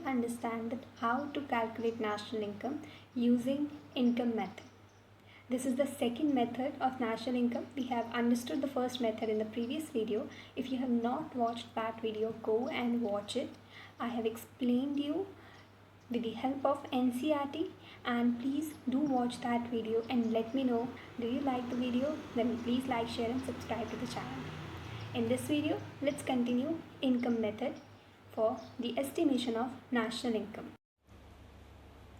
understand that how to calculate national income using income method. This is the second method of national income. We have understood the first method in the previous video. If you have not watched that video, go and watch it. I have explained you with the help of NCERT, and please do watch that video and let me know, do you like the video? Then please like, share and subscribe to the channel. In this video, let's continue income method for the estimation of national income.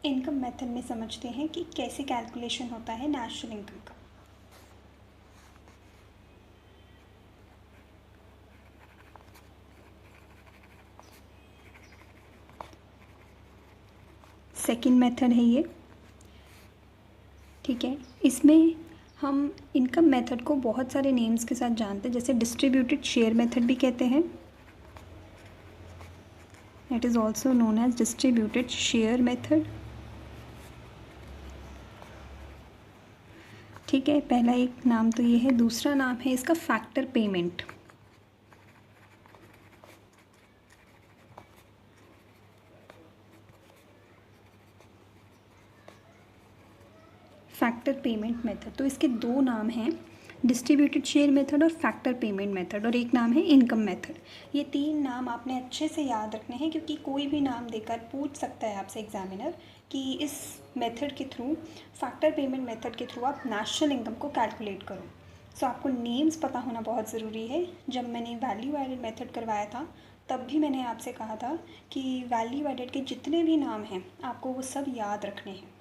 Income method में समझते हैं कि कैसे calculation होता है national income का। Second method है ये, ठीक है। इसमें हम इनकम मेथड को बहुत सारे नेम्स के साथ जानते हैं, जैसे डिस्ट्रीब्यूटेड शेयर मेथड भी कहते हैं। It is also known as distributed share method, ठीक है। पहला एक नाम तो ये है, दूसरा नाम है इसका factor payment. Factor payment method, तो इसके दो नाम हैं, डिस्ट्रीब्यूटेड शेयर मेथड और फैक्टर पेमेंट मेथड, और एक नाम है इनकम मेथड। ये तीन नाम आपने अच्छे से याद रखने हैं, क्योंकि कोई भी नाम देकर पूछ सकता है आपसे एग्जामिनर कि इस मेथड के थ्रू, फैक्टर पेमेंट मेथड के थ्रू आप नेशनल इनकम को कैलकुलेट करो। सो आपको नेम्स पता होना बहुत ज़रूरी है। जब मैंने वैल्यू एडेड मेथड करवाया था तब भी मैंने आपसे कहा था कि वैल्यू एडेड के जितने भी नाम हैं आपको वो सब याद रखने हैं।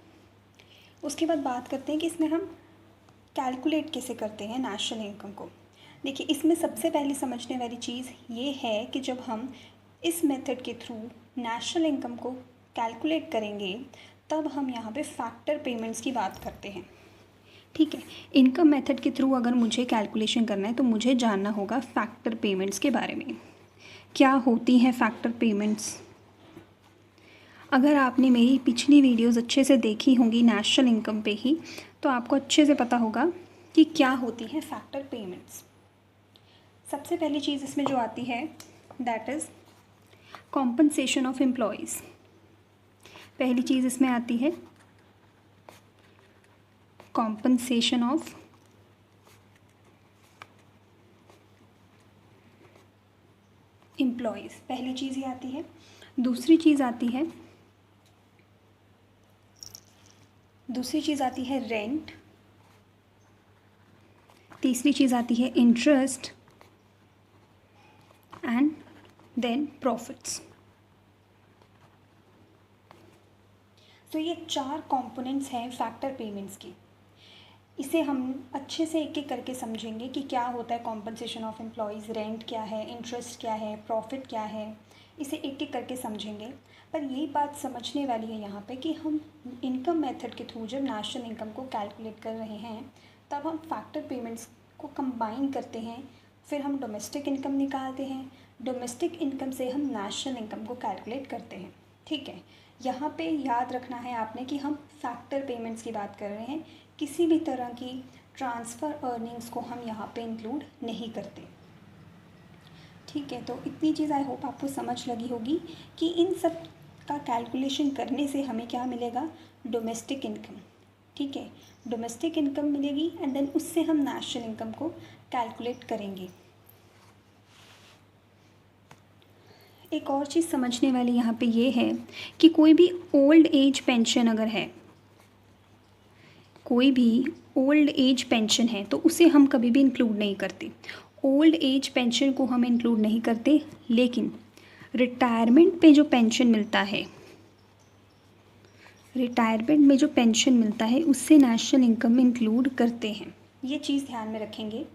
उसके बाद बात करते हैं कि इसमें हम कैलकुलेट कैसे करते हैं नेशनल इनकम को। देखिए, इसमें सबसे पहले समझने वाली चीज़ ये है कि जब हम इस मेथड के थ्रू नेशनल इनकम को कैलकुलेट करेंगे तब हम यहाँ पे फैक्टर पेमेंट्स की बात करते हैं, ठीक है। इनकम मेथड के थ्रू अगर मुझे कैलकुलेशन करना है तो मुझे जानना होगा फैक्टर पेमेंट्स के बारे में, क्या होती हैं फैक्टर पेमेंट्स। अगर आपने मेरी पिछली वीडियोस अच्छे से देखी होंगी नेशनल इनकम पे ही, तो आपको अच्छे से पता होगा कि क्या होती हैं फैक्टर पेमेंट्स। सबसे पहली चीज़ इसमें जो आती है that is compensation of employees. पहली चीज़ इसमें आती है कॉम्पनसेशन ऑफ एम्प्लॉयज़, पहली चीज़ ये आती है। दूसरी चीज़ आती है रेंट। तीसरी चीज़ आती है इंटरेस्ट एंड देन प्रॉफिट्स। तो ये चार कंपोनेंट्स हैं फैक्टर पेमेंट्स की। इसे हम अच्छे से एक एक करके समझेंगे कि क्या होता है कॉम्पनसेशन ऑफ एम्प्लॉयज़, रेंट क्या है, इंटरेस्ट क्या है, प्रॉफिट क्या है, इसे एक एक करके समझेंगे। पर यही बात समझने वाली है यहाँ पे कि हम इनकम मेथड के थ्रू जब नेशनल इनकम को कैलकुलेट कर रहे हैं तब हम फैक्टर पेमेंट्स को कंबाइन करते हैं, फिर हम डोमेस्टिक इनकम निकालते हैं, डोमेस्टिक इनकम से हम नेशनल इनकम को कैलकुलेट करते हैं, ठीक है। यहाँ पे याद रखना है आपने कि हम फैक्टर पेमेंट्स की बात कर रहे हैं, किसी भी तरह की ट्रांसफ़र अर्निंग्स को हम यहाँ पे इंक्लूड नहीं करते, ठीक है। तो इतनी चीज़ आई होप आपको समझ लगी होगी कि इन सब का कैलकुलेशन करने से हमें क्या मिलेगा, डोमेस्टिक इनकम, ठीक है। डोमेस्टिक इनकम मिलेगी एंड देन उससे हम नेशनल इनकम को कैलकुलेट करेंगे। एक और चीज़ समझने वाली यहाँ पे ये है कि कोई भी ओल्ड एज पेंशन अगर है, कोई भी ओल्ड एज पेंशन है तो उसे हम कभी भी इंक्लूड नहीं करते। ओल्ड एज पेंशन को हम इंक्लूड नहीं करते, लेकिन रिटायरमेंट पे जो पेंशन मिलता है, रिटायरमेंट में जो पेंशन मिलता है उससे नेशनल इनकम में इंक्लूड करते हैं। ये चीज़ ध्यान में रखेंगे,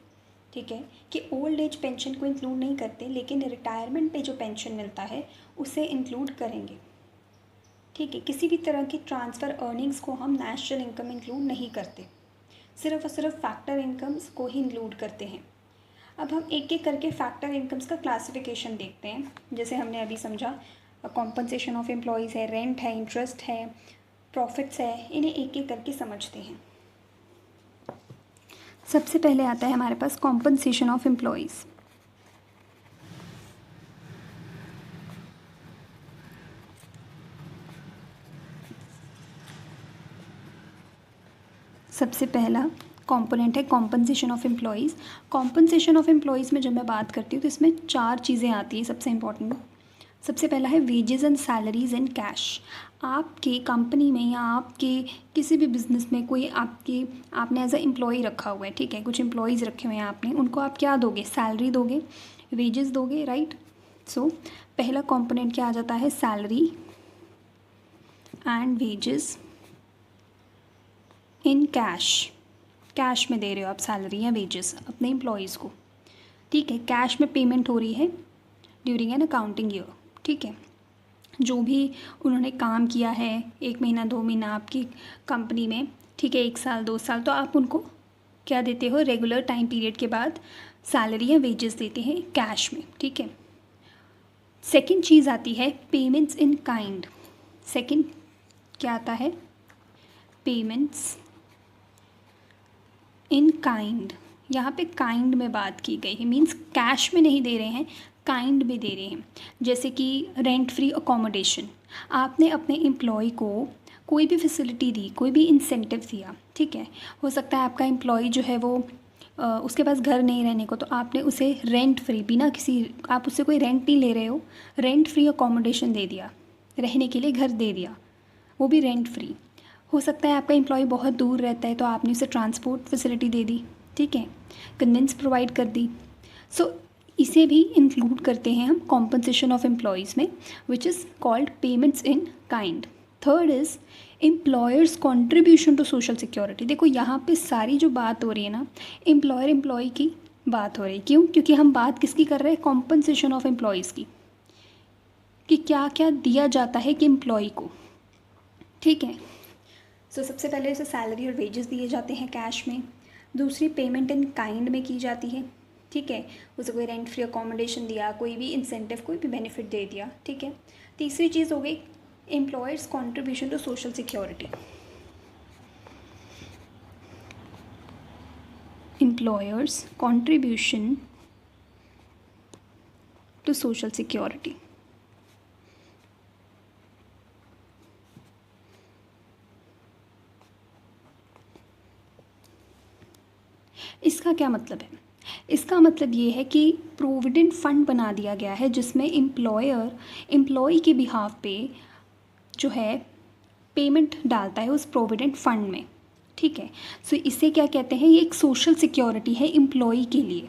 ठीक है, कि ओल्ड एज पेंशन को इंक्लूड नहीं करते, लेकिन रिटायरमेंट पे जो पेंशन मिलता है उसे इंक्लूड करेंगे, ठीक है। किसी भी तरह की ट्रांसफ़र अर्निंग्स को हम नेशनल इनकम में इंक्लूड नहीं करते, सिर्फ और सिर्फ फैक्टर इनकम्स को ही इंक्लूड करते हैं। अब हम एक एक करके फैक्टर इनकम्स का क्लासिफिकेशन देखते हैं। जैसे हमने अभी समझा, कॉम्पनसेशन ऑफ एम्प्लॉयज़ है, रेंट है, इंटरेस्ट है, प्रॉफिट्स है, इन्हें एक एक करके समझते हैं। सबसे पहले आता है हमारे पास कॉम्पनसेशन ऑफ एम्प्लॉयज़। सबसे पहला कंपोनेंट है compensation of employees. Compensation of employees में जब मैं बात करती हूँ तो इसमें 4 चीज़ें आती हैं सबसे इम्पॉर्टेंट। सबसे पहला है wages and salaries in cash. आपके कंपनी में या आपके किसी भी बिजनेस में कोई आपने एज अ एम्प्लॉय रखा हुआ है, ठीक है, कुछ एम्प्लॉयज़ रखे हुए हैं आपने, उनको आप क्या दोगे, सैलरी दोगे, वेजेस दोगे, राइट। सो पहला कंपोनेंट क्या आ जाता है, salary and wages in cash. Cash में दे रहे हो आप सैलरी या वेजेस अपने एम्प्लॉयज़ को, ठीक है। कैश में पेमेंट हो रही है ड्यूरिंग एन अकाउंटिंग ईयर, ठीक है। जो भी उन्होंने काम किया है 1 महीना 2 महीना आपकी कंपनी में, ठीक है, 1 साल 2 साल, तो आप उनको क्या देते हो, रेगुलर टाइम पीरियड के बाद सैलरी या वेजेस देते हैं कैश में, ठीक है। सेकंड चीज़ आती है पेमेंट्स इन काइंड। सेकंड क्या आता है, पेमेंट्स इन काइंड। यहाँ पे काइंड में बात की गई है, मीन्स कैश में नहीं दे रहे हैं, काइंड में दे रहे हैं। जैसे कि रेंट फ्री अकोमोडेशन, आपने अपने एम्प्लॉय को कोई भी फैसिलिटी दी, कोई भी इंसेंटिव दिया, ठीक है। हो सकता है आपका एम्प्लॉय जो है वो उसके पास घर नहीं रहने को, तो आपने उसे रेंट फ्री, बिना किसी, आप उससे कोई रेंट नहीं ले रहे हो, रेंट फ्री अकोमोडेशन दे दिया, रहने के लिए घर दे दिया, वो भी रेंट फ्री। हो सकता है आपका एम्प्लॉय बहुत दूर रहता है तो आपने उसे ट्रांसपोर्ट फैसिलिटी दे दी, ठीक है, कन्वेंस प्रोवाइड कर दी। सो इसे भी इंक्लूड करते हैं हम कॉम्पनसेशन ऑफ एम्प्लॉयज़ में, which is called payments in kind. Third is employers contribution to social security. देखो यहाँ पे सारी जो बात हो रही है ना, एम्प्लॉयर एम्प्लॉय की बात हो रही है। क्यों? क्योंकि हम बात किसकी कर रहे हैं, कॉम्पनसेशन ऑफ एम्प्लॉयज़ की, कि क्या क्या दिया जाता है कि एम्प्लॉय को, ठीक है। सो सबसे पहले उसे सैलरी और वेजेस दिए जाते हैं कैश में। दूसरी पेमेंट इन काइंड में की जाती है, ठीक है, उसे कोई रेंट फ्री अकोमोडेशन दिया, कोई भी इंसेंटिव, कोई भी बेनिफिट दे दिया, ठीक है। तीसरी चीज़ हो गई employers contribution to social security. Employers contribution to social security. इसका क्या मतलब है? इसका मतलब ये है कि प्रोविडेंट फंड बना दिया गया है जिसमें एम्प्लॉय के बिहाफ पे जो है पेमेंट डालता है उस प्रोविडेंट फंड में, ठीक है। सो इसे क्या कहते हैं, ये एक सोशल सिक्योरिटी है एम्प्लॉय के लिए,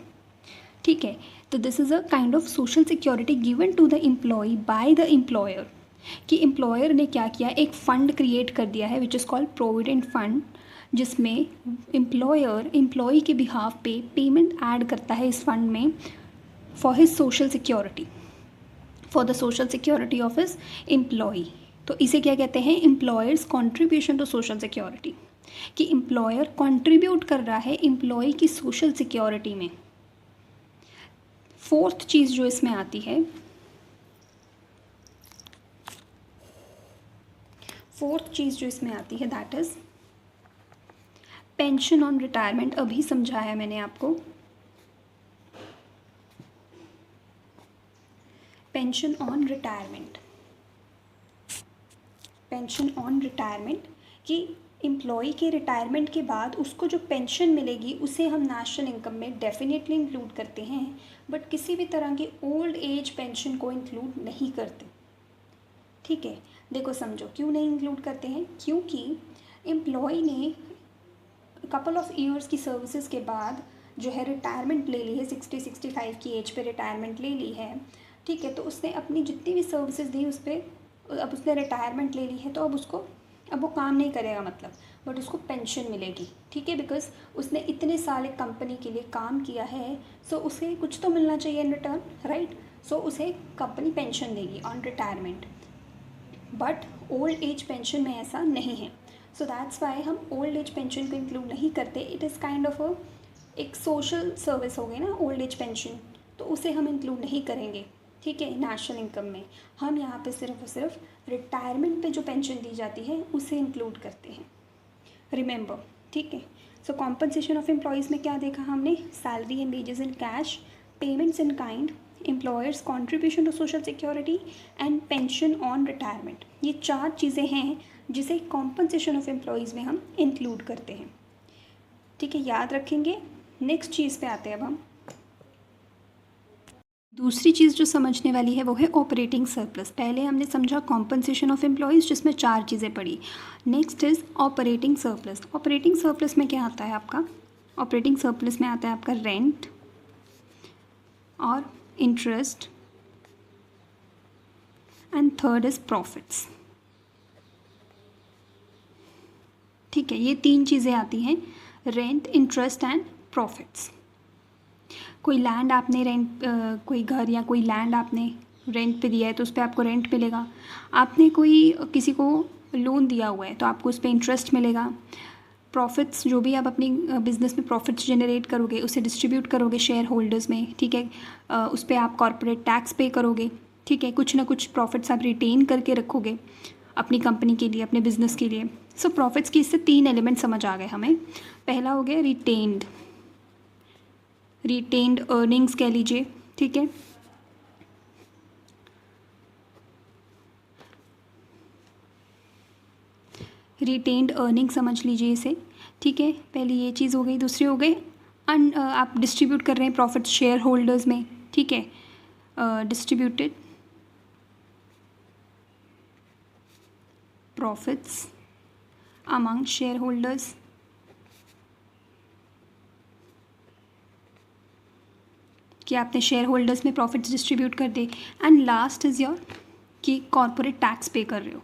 ठीक है। तो this is a kind of social security given to the employee by the employer, कि एम्प्लॉयर ने क्या किया, एक फ़ंड क्रिएट कर दिया है which is called provident fund, जिसमें एम्प्लॉय के बिहाफ पे पेमेंट ऐड करता है इस फंड में for his social security, for the social security of his employee. तो इसे क्या कहते हैं, employers contribution to social security, कि एम्प्लॉयर कॉन्ट्रीब्यूट कर रहा है एम्प्लॉय की सोशल सिक्योरिटी में। फोर्थ चीज़ जो इसमें आती है, that is pension on retirement. अभी समझाया मैंने आपको, पेंशन ऑन रिटायरमेंट, कि एम्प्लॉय के रिटायरमेंट के बाद उसको जो पेंशन मिलेगी उसे हम नेशनल इनकम में डेफिनेटली इंक्लूड करते हैं, बट किसी भी तरह की ओल्ड एज पेंशन को इंक्लूड नहीं करते, ठीक है। देखो समझो क्यों नहीं इंक्लूड करते हैं, क्योंकि एम्प्लॉय ने कपल ऑफ ईयर्स की सर्विसेज के बाद जो है रिटायरमेंट ले ली है, 60-65 की एज पे रिटायरमेंट ले ली है, ठीक है। तो उसने अपनी जितनी भी सर्विसेज दी उस पर, अब उसने रिटायरमेंट ले ली है, तो अब वो काम नहीं करेगा मतलब, बट उसको पेंशन मिलेगी, ठीक है, बिकॉज उसने इतने साल एक कंपनी के लिए काम किया है, सो उसे कुछ तो मिलना चाहिए इन रिटर्न, राइट। सो उसे कंपनी पेंशन देगी on retirement, but old age pension में ऐसा नहीं है। सो दैट्स वाई हम ओल्ड एज पेंशन को इंक्लूड नहीं करते। इट इज़ काइंड ऑफ एक सोशल सर्विस हो गई ना ओल्ड एज पेंशन, तो उसे हम इंक्लूड नहीं करेंगे, ठीक है, नेशनल इनकम में। हम यहाँ पे सिर्फ और सिर्फ रिटायरमेंट पे जो पेंशन दी जाती है उसे इंक्लूड करते हैं, रिमेंबर, ठीक है। सो कॉम्पनसेशन ऑफ एम्प्लॉयज़ में क्या देखा हमने, salary and wages in cash, payments in kind, employers contribution to social security and pension on retirement. ये 4 चीज़ें हैं जिसे कॉम्पनसेशन ऑफ एम्प्लॉयज़ में हम इंक्लूड करते हैं, ठीक है, याद रखेंगे। नेक्स्ट चीज़ पे आते हैं अब हम। दूसरी चीज़ जो समझने वाली है वो है ऑपरेटिंग सरप्लस। पहले हमने समझा कॉम्पनसेशन ऑफ एम्प्लॉयज़ जिसमें 4 चीज़ें पड़ी। Next is operating surplus. Operating surplus में क्या आता है आपका? ऑपरेटिंग सरप्लस में आता है आपका रेंट और interest and third is profits. ठीक है, ये 3 चीज़ें आती हैं, रेंट, इंटरेस्ट एंड प्रॉफिट्स। कोई लैंड आपने कोई घर या कोई लैंड आपने रेंट पे दिया है तो उस पर आपको रेंट मिलेगा। आपने कोई किसी को लोन दिया हुआ है तो आपको उस पर इंटरेस्ट मिलेगा। प्रॉफिट्स, जो भी आप अपनी बिज़नेस में प्रॉफिट्स जनरेट करोगे उसे डिस्ट्रीब्यूट करोगे शेयर होल्डर्स में, ठीक है। उस पर आप कॉर्पोरेट टैक्स पे करोगे, ठीक है। कुछ ना कुछ प्रॉफिट्स आप रिटेन करके रखोगे अपनी कंपनी के लिए, अपने बिजनेस के लिए। सो प्रॉफिट्स की इससे 3 एलिमेंट समझ आ गए हमें। पहला हो गया रिटेन्ड अर्निंग्स कह लीजिए, ठीक है। रिटेन्ड अर्निंग समझ लीजिए इसे, ठीक है। पहली ये चीज़ हो गई। दूसरी हो गई आप डिस्ट्रीब्यूट कर रहे हैं प्रॉफिट्स शेयर होल्डर्स में, ठीक है। Distributed profits among share holders, कि आपने शेयर होल्डर्स में प्रॉफिट्स डिस्ट्रीब्यूट कर दे। एंड लास्ट इज़ योर कि कॉर्पोरेट टैक्स पे कर रहे हो।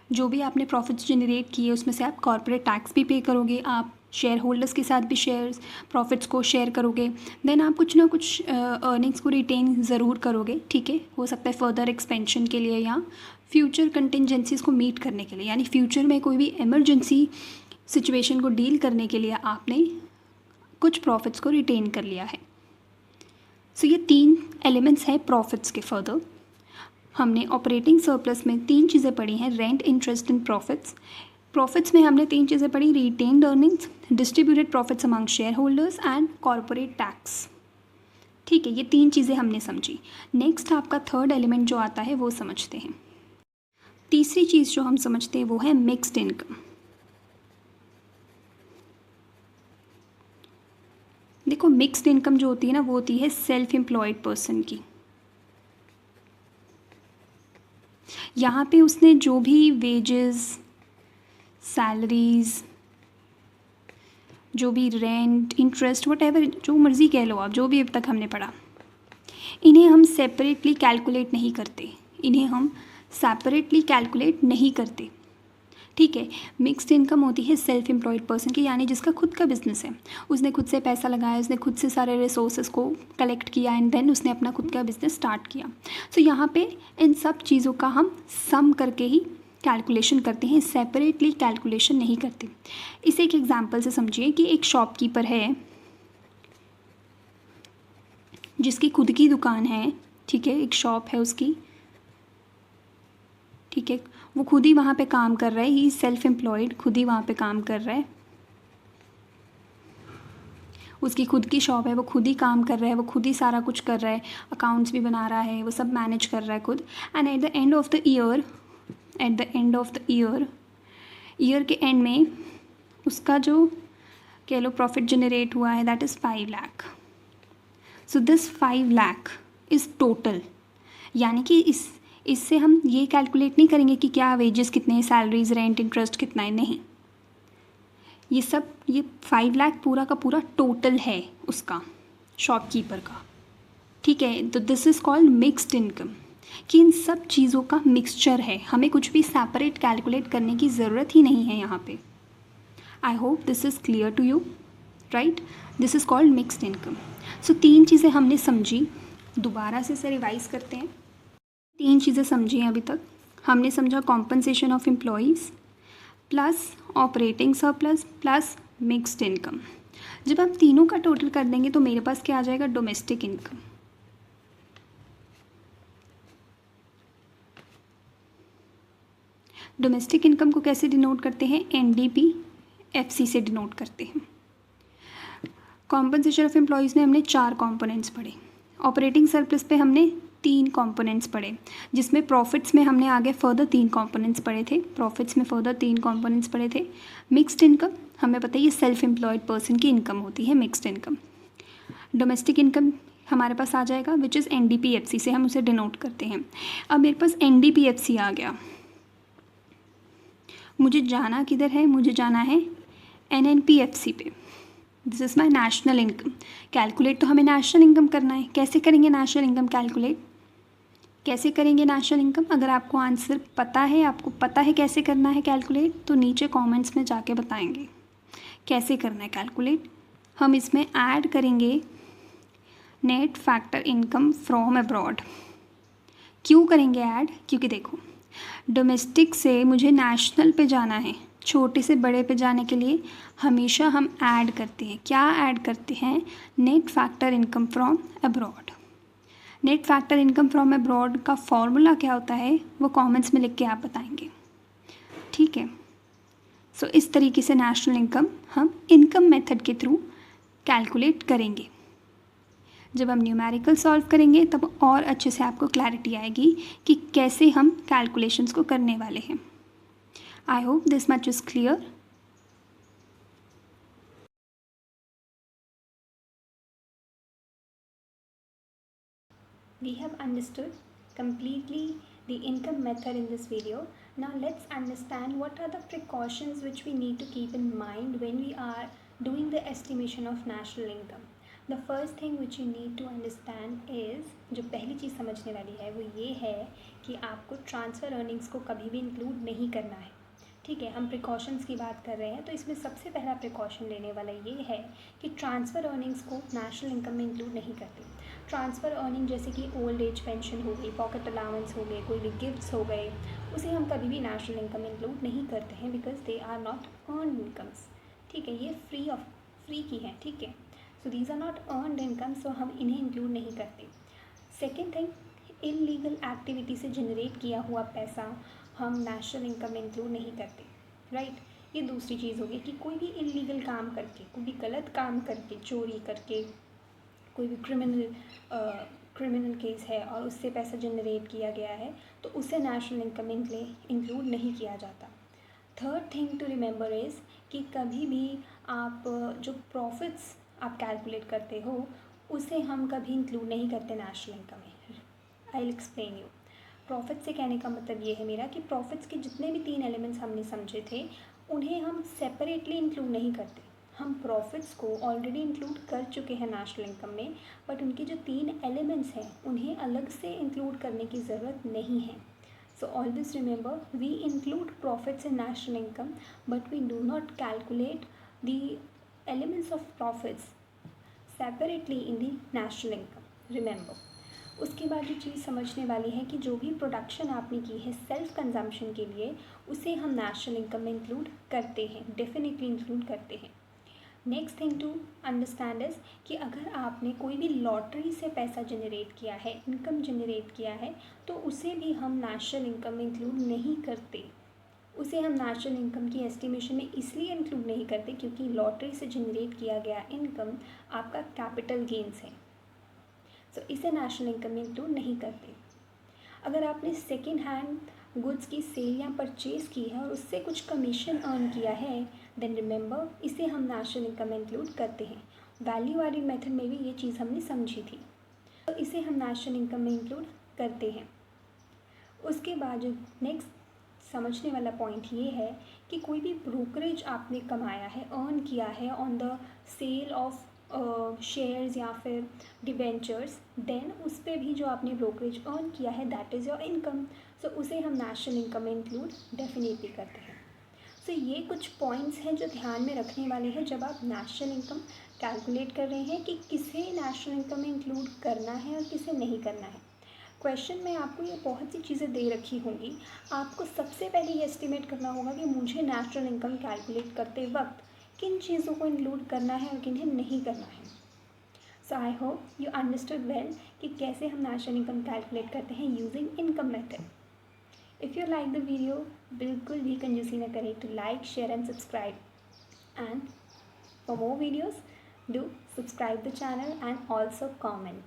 जो भी आपने प्रॉफिट्स जनरेट किए उसमें से आप कॉर्पोरेट टैक्स भी पे करोगे, आप शेयर होल्डर्स के साथ भी शेयर्स प्रॉफिट्स को शेयर करोगे। देन आप कुछ ना कुछ अर्निंग्स को रिटेन ज़रूर करोगे, ठीक है। हो सकता है फर्दर एक्सपेंशन के लिए या फ्यूचर कंटिजेंसीज़ को मीट करने के लिए, यानी फ्यूचर में कोई भी इमरजेंसी सिचुएशन को डील करने के लिए आपने कुछ प्रॉफिट्स को रिटेन कर लिया है। सो ये 3 एलिमेंट्स हैं प्रॉफिट्स के। फर्दर हमने ऑपरेटिंग सरप्लस में 3 चीज़ें पढ़ी हैं, rent, interest and profits. Profits में हमने 3 चीज़ें पढ़ी, retained earnings, distributed profits among share holders and corporate tax, ठीक है। ये 3 चीज़ें हमने समझी। नेक्स्ट आपका थर्ड एलिमेंट जो आता है वो समझते हैं। तीसरी चीज़ जो हम समझते हैं वो है मिक्स्ड इनकम। देखो, मिक्स्ड इनकम जो होती है ना वो होती है सेल्फ एम्प्लॉयड पर्सन की। यहाँ पे उसने जो भी वेजेस, सैलरीज, जो भी रेंट, इंटरेस्ट, वटेवर जो मर्ज़ी कह लो आप, जो भी अब तक हमने पढ़ा, इन्हें हम सेपरेटली कैलकुलेट नहीं करते। ठीक है। मिक्स्ड इनकम होती है सेल्फ एम्प्लॉयड पर्सन की, यानी जिसका खुद का बिजनेस है, उसने खुद से पैसा लगाया, उसने खुद से सारे रिसोर्सेज को कलेक्ट किया एंड देन उसने अपना खुद का बिजनेस स्टार्ट किया। सो यहाँ पे इन सब चीज़ों का हम सम करके ही कैलकुलेशन करते हैं, सेपरेटली कैलकुलेशन नहीं करते। इसे एक एग्जांपल से समझिए कि एक शॉपकीपर है जिसकी खुद की दुकान है, ठीक है, एक शॉप है उसकी, ठीक है। वो खुद ही वहाँ पे काम कर रहा है, ही सेल्फ एम्प्लॉयड, खुद ही वहाँ पे काम कर रहा है। उसकी खुद की शॉप है, वो खुद ही काम कर रहा है, वो खुद ही सारा कुछ कर रहा है, अकाउंट्स भी बना रहा है, वो सब मैनेज कर रहा है खुद। And at the end of the year के एंड में उसका जो कह लो प्रॉफिट जनरेट हुआ है that is 5 lakh. So this 5 lakh is total, यानी कि इससे हम ये कैलकुलेट नहीं करेंगे कि क्या वेजेस कितने हैं, सैलरीज, रेंट, इंटरेस्ट कितना है, नहीं। ये 5 लाख पूरा का पूरा टोटल है उसका, शॉपकीपर का, ठीक है। तो this is called mixed income, कि इन सब चीज़ों का मिक्सचर है, हमें कुछ भी सेपरेट कैलकुलेट करने की ज़रूरत ही नहीं है यहाँ पे। I hope this is clear to you, right. This is called mixed income. So 3 चीज़ें हमने समझी, दोबारा से इसे रिवाइज करते हैं। 3 चीज़ें समझी हैं अभी तक। हमने समझा compensation of employees plus operating surplus plus mixed income. जब आप तीनों का टोटल कर देंगे तो मेरे पास क्या आ जाएगा, डोमेस्टिक इनकम। डोमेस्टिक इनकम को कैसे डिनोट करते हैं, एनडीपी एफसी से डिनोट करते हैं। कॉम्पनसेशन ऑफ एम्प्लॉयज़ में हमने 4 कंपोनेंट्स पढ़े। ऑपरेटिंग सरप्लस पे हमने 3 कंपोनेंट्स पढ़े, जिसमें प्रॉफिट्स में हमने आगे फर्दर 3 कंपोनेंट्स पढ़े थे। प्रॉफिट्स में फर्दर 3 कंपोनेंट्स पढ़े थे। मिक्स्ड इनकम, हमें पता है ये सेल्फ एम्प्लॉयड पर्सन की इनकम होती है मिक्स्ड इनकम। डोमेस्टिक इनकम हमारे पास आ जाएगा, विच इज़ NDPFC से हम उसे डिनोट करते हैं। अब मेरे पास NDPFC आ गया, मुझे जाना किधर है, मुझे जाना है NNPFC पे। This is my national income. Calculate तो हमें नेशनल इनकम करना है। कैसे करेंगे नेशनल इनकम कैलकुलेट, कैसे करेंगे नेशनल इनकम? अगर आपको आंसर पता है, आपको पता है कैसे करना है कैलकुलेट, तो नीचे कमेंट्स में जाके बताएंगे कैसे करना है कैलकुलेट। हम इसमें ऐड करेंगे net factor income from abroad. क्यों करेंगे ऐड? क्योंकि देखो, डोमेस्टिक से मुझे नेशनल पे जाना है, छोटे से बड़े पे जाने के लिए हमेशा हम ऐड करते हैं। क्या ऐड करते हैं? Net factor income from abroad. Net factor income from abroad का फॉर्मूला क्या होता है वो कमेंट्स में लिख के आप बताएंगे, ठीक है। सो इस तरीके से नेशनल इनकम हम इनकम मेथड के थ्रू कैलकुलेट करेंगे। जब हम न्यूमेरिकल सॉल्व करेंगे तब और अच्छे से आपको क्लैरिटी आएगी कि कैसे हम कैलकुलेशंस को करने वाले हैं। आई hope this much is clear. We have understood completely the income method in this video. Now let's understand what are the precautions which we need to keep in mind when we are doing the estimation of national income. The first thing which you need to understand is, जो पहली चीज़ समझने वाली है वो ये है कि आपको ट्रांसफ़र अर्निंग्स को कभी भी इंक्लूड नहीं करना है, ठीक है। हम प्रिकॉशंस की बात कर रहे हैं, तो इसमें सबसे पहला प्रिकॉशन लेने वाला ये है कि ट्रांसफ़र अर्निंग्स को नेशनल इनकम में इंक्लूड नहीं करते। ट्रांसफ़र अर्निंग जैसे कि ओल्ड एज पेंशन हो गई, पॉकेट अलाउंस हो गए, कोई भी गिफ्ट्स हो गए, उसे हम कभी भी नेशनल इनकम में इंक्लूड नहीं करते हैं, because they are not earned incomes, ठीक है। ये फ्री की है, ठीक है। So these are not earned income, so हम इन्हें इंक्लूड नहीं करते। सेकेंड थिंग, इलीगल एक्टिविटी से जनरेट किया हुआ पैसा हम नेशनल इनकम में इंक्लूड नहीं करते, राइट। ये दूसरी चीज़ होगी कि कोई भी इलीगल काम करके, कोई भी गलत काम करके, चोरी करके, कोई भी क्रिमिनल केस है और उससे पैसा जनरेट किया गया है, तो उसे नेशनल इनकम में इंक्लूड नहीं किया जाता। Third thing to remember is कि कभी भी आप जो प्रॉफिट्स आप कैलकुलेट करते हो उसे हम कभी इंक्लूड नहीं करते नेशनल इनकम में। I will explain you. Profit से कहने का मतलब ये है मेरा कि प्रॉफिट्स के जितने भी 3 एलिमेंट्स हमने समझे थे उन्हें हम सेपरेटली इंक्लूड नहीं करते। हम प्रॉफिट्स को ऑलरेडी इंक्लूड कर चुके हैं नेशनल इनकम में, बट उनके जो 3 एलिमेंट्स हैं उन्हें अलग से इंक्लूड करने की ज़रूरत नहीं है। So always remember, we include profits in national income but we do not calculate the elements of profits separately in the national income, remember. उसके बाद जो चीज़ समझने वाली है कि जो भी प्रोडक्शन आपने की है सेल्फ कंजम्पशन के लिए, उसे हम नेशनल इनकम में इंक्लूड करते हैं, डेफिनेटली इंक्लूड करते हैं। Next thing to understand is कि अगर आपने कोई भी लॉटरी से पैसा जनरेट किया है, इनकम जनरेट किया है, तो उसे भी हम नेशनल इनकम में इंक्लूड नहीं करते। उसे हम नेशनल इनकम की एस्टिमेशन में इसलिए इंक्लूड नहीं करते क्योंकि लॉटरी से जनरेट किया गया इनकम आपका कैपिटल गेन्स है, सो इसे नेशनल इनकम में इंक्लूड नहीं करते। अगर आपने सेकेंड हैंड गुड्स की सेल या परचेज की है और उससे कुछ कमीशन अर्न किया है, देन रिमेंबर इसे हम नेशनल इनकम में इंक्लूड करते हैं। वैल्यू एडिड मेथड में भी ये चीज़ हमने समझी थी, तो इसे हम नेशनल इनकम में इंक्लूड करते हैं। उसके बाद जो नेक्स्ट समझने वाला पॉइंट ये है कि कोई भी ब्रोकरेज आपने कमाया है, अर्न किया है on the sale of shares या फिर डिवेंचर्स, देन उस पर भी जो आपने ब्रोकरेज अर्न किया है दैट इज़ योर इनकम, सो उसे हम नेशनल इनकम में इंक्लूड डेफिनेटली करते हैं। सो ये कुछ पॉइंट्स हैं जो ध्यान में रखने वाले हैं जब आप नेशनल इनकम कैलकुलेट कर रहे हैं कि किसे नेशनल इनकम में इंक्लूड करना है और किसे नहीं करना है। क्वेश्चन में आपको ये बहुत सी चीज़ें दे रखी होंगी, आपको सबसे पहले ये एस्टिमेट करना होगा कि मुझे नेशनल इनकम कैलकुलेट करते वक्त किन चीज़ों को इंक्लूड करना है और किन्हें नहीं करना है। So I hope you understood well कि कैसे हम नेशनल इनकम कैलकुलेट करते हैं using income method. If you like the video, बिल्कुल भी कंजूसी न करें to like, share and subscribe, and for more videos do subscribe the channel and also comment.